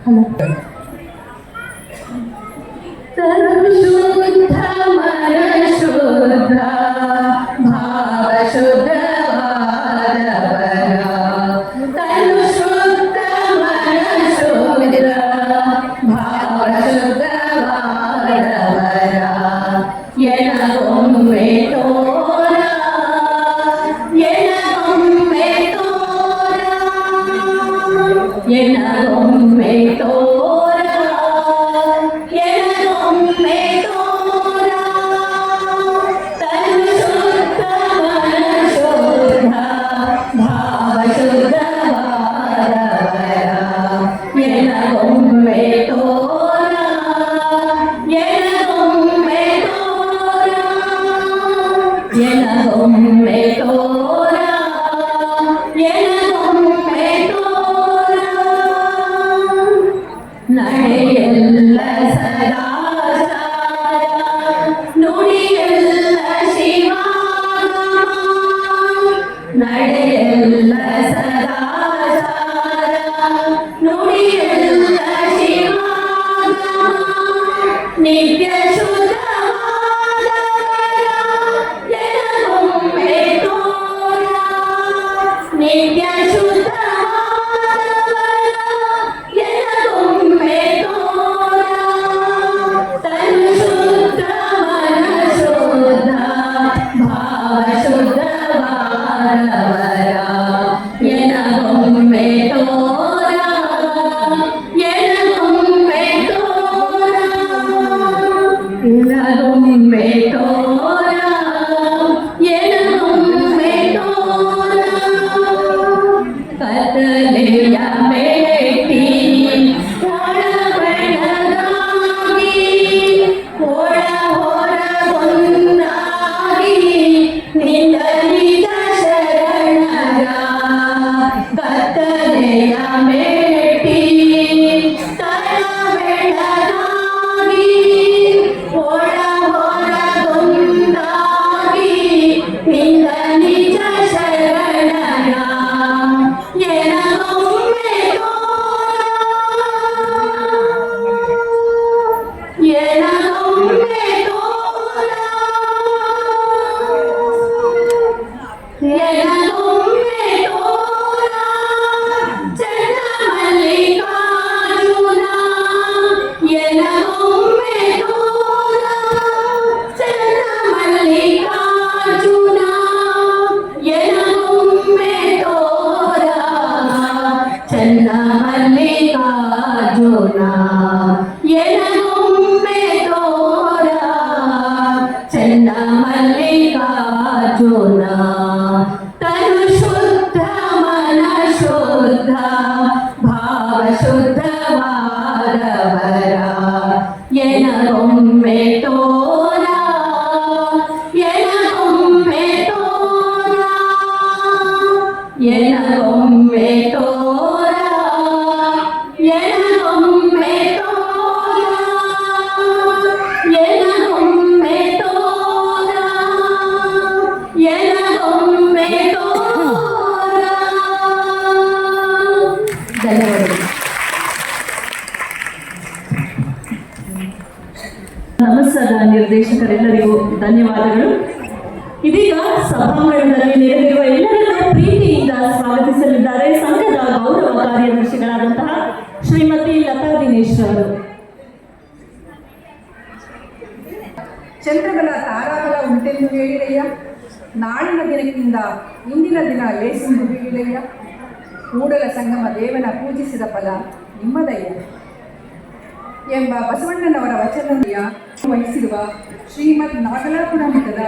Hello. ತನು ಶುದ್ಧ ಮನ ಶುದ್ಧ ಭಾವ ಶುದ್ಧವಾದವರ, ತನು ಶುದ್ಧ ಮನ ಶುದ್ಧ ಭಾವ ಶುದ್ಧವಾದವರ, ಎನಗೊಮ್ಮೆ ತೋರ ಎನಗೊಮ್ಮೆ ತೋರ ಎನಗೊಮ್ಮೆ ತೋರ ಎನಗೊಮ್ಮೆ ತೋರ, ತನು ಶುದ್ಧ ಮನ ಶುದ್ಧ ಭಾವ ಶುದ್ಧವಾದವರ, ಎನಗೊಮ್ಮೆ ತೋರ ಎನಗೊಮ್ಮೆ ತೋರ ಎನಗೊಮ್ಮೆ ತೋರ ಎನಗೊಮ್ಮೆ ತೋರ, ನಡೆಯಲ್ಲ ಸದಾಚಾರ ನುಡಿಯಲ್ಲ ಶಿವಾಗಮ, ನಡೆಯಲ್ಲ ಸದಾಚಾರ ನುಡಿಯಲ್ಲ ಶಿವಾಗಮ, ನಿತ್ಯ ಶುದ್ಧವಾದವರ ಎನಗೊಮ್ಮೆ ತೋರ, ನಿತ್ಯ ಶುದ್ಧವಾದವರ ಎನಗೊಮ್ಮೆ ತೋರ, ತನು ಶುದ್ಧ ಮನ ಶುದ್ಧ ಭಾವ ಶುದ್ಧವಾದವರ, ಎನಗೊಮ್ಮೆ ತೋರ ಎನಗೊಮ್ಮೆ ತೋರ ಎನಗೊಮ್ಮೆ ತೋರ ಎನಗೊಮ್ಮೆ ತೋರ, ಕತ್ತಲೆಯ ಮೆಟ್ಟಿ ಒಳ ಬೆಳಗಾಗಿ ಒಳ ಹೊರಗೊಂದಾಗಿ ನಿನ್ನ ನಿಜ ಶರಣರ, ಕತ್ತಲೆಯ ಮೆಟ್ಟಿ ತಳ ಬೆಳಗಾಗಿ ಒಳ ಹೊರಗೊಂದಾಗಿ ನಿನ್ನ ನಿಜ ಶರಣರ, ಎನಗೊಮ್ಮೆ ತೋರ ಎನಗೊಮ್ಮೆ ತೋರ ಎನಗೊಮ್ಮೆ ತೋರ, ಚನ್ನ ಮಲ್ಲಿಕಾರ್ಜುನ ಎನಗೊಮ್ಮೆ ತೋರ, ಚನ್ನ ಮಲ್ಲಿಕಾರ್ಜುನ ಎನಗೊಮ್ಮೆ ತೋರ, ಚನ್ನ ಮಲ್ಲಿಕಾರ್ಜುನ ಎನಗೊಮ್ಮೆ ತೋರ, ಚನ್ನ ಮಲ್ಲಿಕಾರ್ಜುನ, ತನು ಶುದ್ಧ ಮನ ಶುದ್ಧ ಭಾವ ಶುದ್ಧವಾದವರ, ಎನಗೊಮ್ಮೆ ತೋರ ಎನಗೊಮ್ಮೆ ತೋರ ಎನಗೊಮ್ಮೆ ತೋರ ಎನಗೊಮ್ಮೆ ತೋರ ಎನಗೊಮ್ಮೆ ತೋರ ಎನಗೊಮ್ಮೆ ತೋರ. ಧನ್ಯವಾದಗಳು. ನಮಸ್ಕಾರ ನಿರ್ದೇಶಕರೆಲ್ಲರಿಗೂ ಧನ್ಯವಾದಗಳು. ಇದೀಗ ಸಭಾಂಗಣದಲ್ಲಿ ನೆರೆದಿರುವ ಎಲ್ಲರನ್ನೂ ಪ್ರೀತಿಯಿಂದ ಸ್ವಾಗತಿಸಲಿದ್ದಾರೆ ಸಂಘದ ಗೌರವ ಕಾರ್ಯದರ್ಶಿಗಳಾದಂತಹ ಶ್ರೀಮತಿ ಲತಾ ದಿನೇಶ್ ಅವರು. ಚಂದ್ರಬಲ ತಾರಾಬಲ ಉಂಟೆಂದು ಹೇಳಿದೆಯ, ನಾಳಿನ ದಿನಕ್ಕಿಂತ ಇಂದಿನ ದಿನ ಲೇಸೆಂದು ಹೇಳಿದೆಯ, ಕೂಡಲ ಸಂಗಮ ದೇವನ ಪೂಜಿಸಿದ ಫಲ ನಿಮ್ಮದಯ್ಯ ಎಂಬ ಬಸವಣ್ಣನವರ ವಚನವನ್ನು ವಹಿಸಿರುವ ಶ್ರೀಮದ್ ನಾಗಲಾಪುರ ಮಠದ